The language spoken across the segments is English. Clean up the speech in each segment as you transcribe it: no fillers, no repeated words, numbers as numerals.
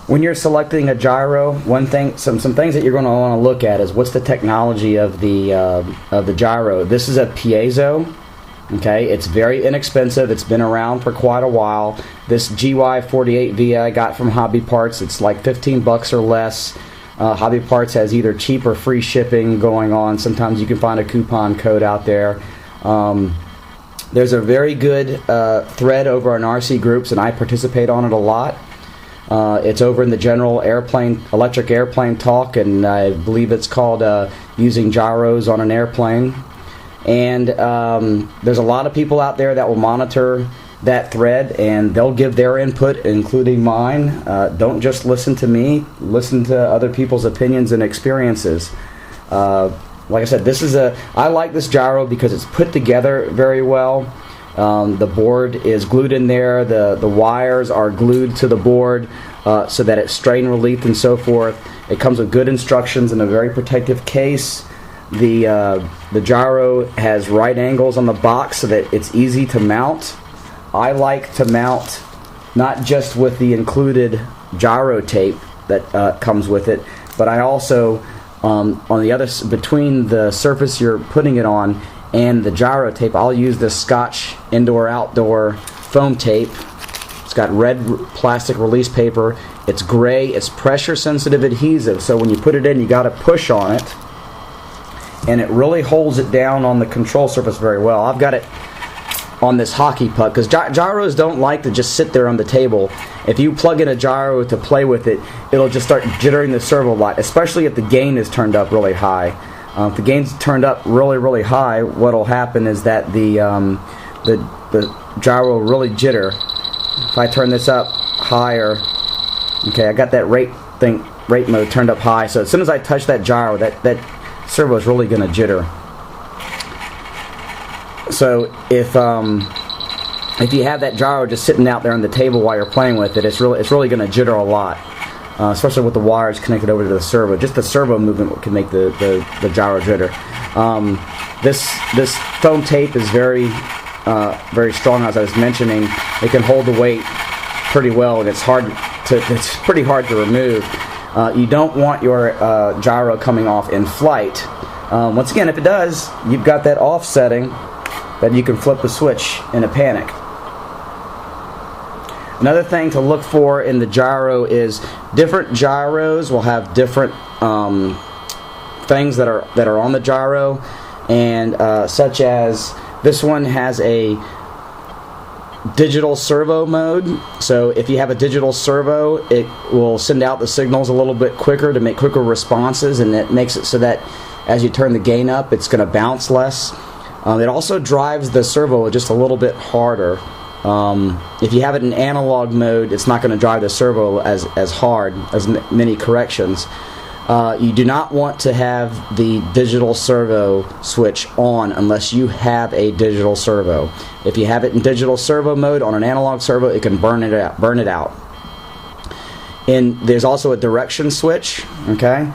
When you're selecting a gyro, some things that you're going to want to look at is what's the technology of the gyro. This is a piezo. Okay, it's very inexpensive. It's been around for quite a while. This GY48V I got from Hobby Parts. It's like 15 bucks or less. Hobby Parts has either cheap or free shipping going on. Sometimes you can find a coupon code out there. There's a very good thread over on RC Groups, and I participate on it a lot. It's over in the general electric airplane talk, and I believe it's called Using Gyros on an Airplane. And there's a lot of people out there that will monitor that thread, and they'll give their input, including mine. Don't just listen to me. Listen to other people's opinions and experiences. Like I said, I like this gyro because it's put together very well. The board is glued in there. The wires are glued to the board so that it's strain relief and so forth. It comes with good instructions in a very protective case. The gyro has right angles on the box so that it's easy to mount. I like to mount not just with the included gyro tape that comes with it, but I also on the other, between the surface you're putting it on and the gyro tape, I'll use this Scotch indoor-outdoor foam tape. It's got red plastic release paper. It's gray. It's pressure-sensitive adhesive, so when you put it in, you got to push on it, and it really holds it down on the control surface very well. I've got it on this hockey puck because gyros don't like to just sit there on the table. If you plug in a gyro to play with it, it'll just start jittering the servo a lot, especially if the gain is turned up really high. If the gain's turned up really high, what'll happen is that the gyro will really jitter. If I turn this up higher, okay, I got that rate mode turned up high, so as soon as I touch that gyro, that servo is really going to jitter. So if you have that gyro just sitting out there on the table while you're playing with it, it's really going to jitter a lot. Especially with the wires connected over to the servo. Just the servo movement can make the gyro jitter. This foam tape is very strong, as I was mentioning. It can hold the weight pretty well, and it's pretty hard to remove. You don't want your gyro coming off in flight. Once again, if it does, you've got that off setting that you can flip the switch in a panic. Another thing to look for in the gyro is different gyros will have different things that are on the gyro, and such as this one has a digital servo mode. So if you have a digital servo, it will send out the signals a little bit quicker to make quicker responses, and it makes it so that as you turn the gain up, it's going to bounce less. It also drives the servo just a little bit harder. If you have it in analog mode, it's not going to drive the servo as hard, as many corrections. You do not want to have the digital servo switch on unless you have a digital servo. If you have it in digital servo mode on an analog servo, it can burn it out. And there's also a direction switch. Okay,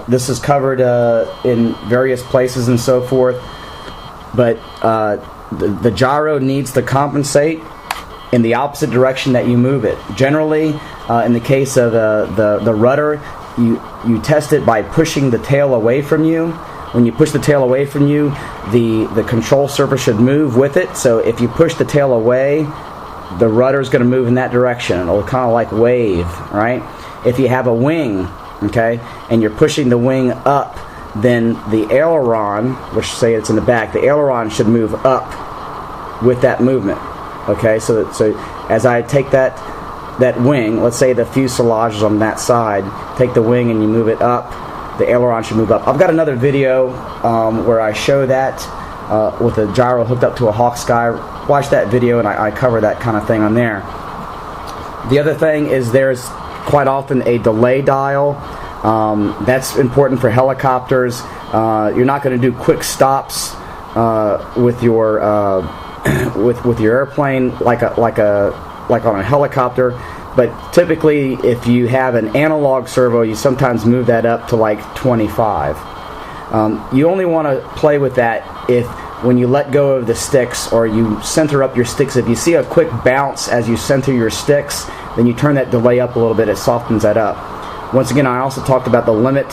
this is covered in various places and so forth, but the gyro needs to compensate in the opposite direction that you move it. Generally, in the case of the rudder, you test it by pushing the tail away from you. When you push the tail away from you, the control surface should move with it. So if you push the tail away, the rudder is going to move in that direction. It'll kind of like wave, right? If you have a wing, okay, and you're pushing the wing up, then the aileron, which say it's in the back, the aileron should move up with that movement. Okay, so as I take that wing, let's say the fuselage is on that side, take the wing and you move it up, the aileron should move up. I've got another video where I show that with a gyro hooked up to a Hawksky. Watch that video and I cover that kind of thing on there. The other thing is there's quite often a delay dial. That's important for helicopters. You're not going to do quick stops with your airplane like on a helicopter, but typically if you have an analog servo, you sometimes move that up to like 25. You only want to play with that if when you let go of the sticks or you center up your sticks, if you see a quick bounce as you center your sticks, then you turn that delay up a little bit. It softens that up. Once again, I also talked about the limit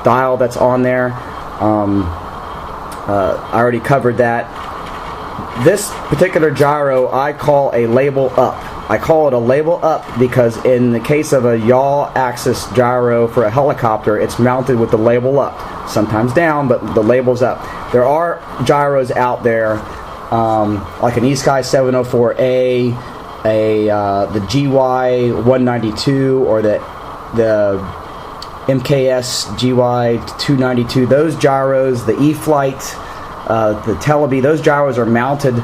dial that's on there. I already covered that. This particular gyro I call a label up. I call it a label up because in the case of a yaw axis gyro for a helicopter, it's mounted with the label up. Sometimes down, but the label's up. There are gyros out there, like an eSky 704A, the GY 192, or the MKS GY 292. Those gyros, the E-Flight, the Telebi, those gyros are mounted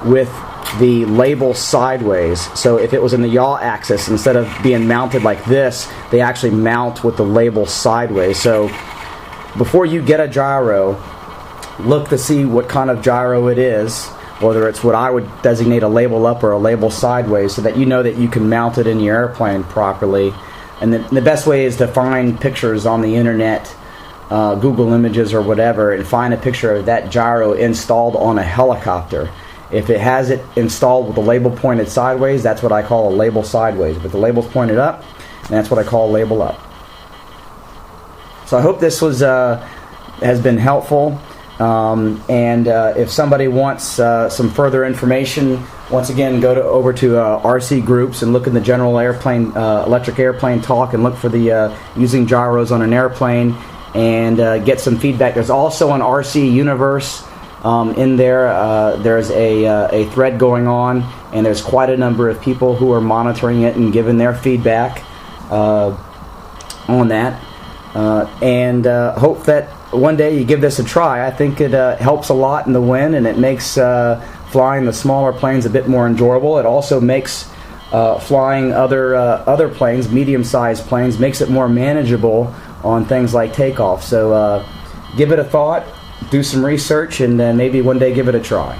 with the label sideways. So if it was in the yaw axis, instead of being mounted like this, they actually mount with the label sideways. So before you get a gyro, look to see what kind of gyro it is, whether it's what I would designate a label up or a label sideways, so that you know that you can mount it in your airplane properly. And the best way is to find pictures on the internet, Google Images or whatever, and find a picture of that gyro installed on a helicopter. If it has it installed with the label pointed sideways, that's what I call a label sideways. But the label's pointed up, and that's what I call a label up. So I hope this was has been helpful. And if somebody wants some further information, once again, go over to RC Groups and look in the general airplane, electric airplane talk, and look for the using gyros on an airplane, and get some feedback. There's also an RC Universe in there. There's a thread going on, and there's quite a number of people who are monitoring it and giving their feedback on that. And hope that one day you give this a try. I think it helps a lot in the wind, and it makes flying the smaller planes a bit more enjoyable. It also makes flying other planes, medium-sized planes, makes it more manageable on things like takeoff. So give it a thought, do some research, and maybe one day give it a try.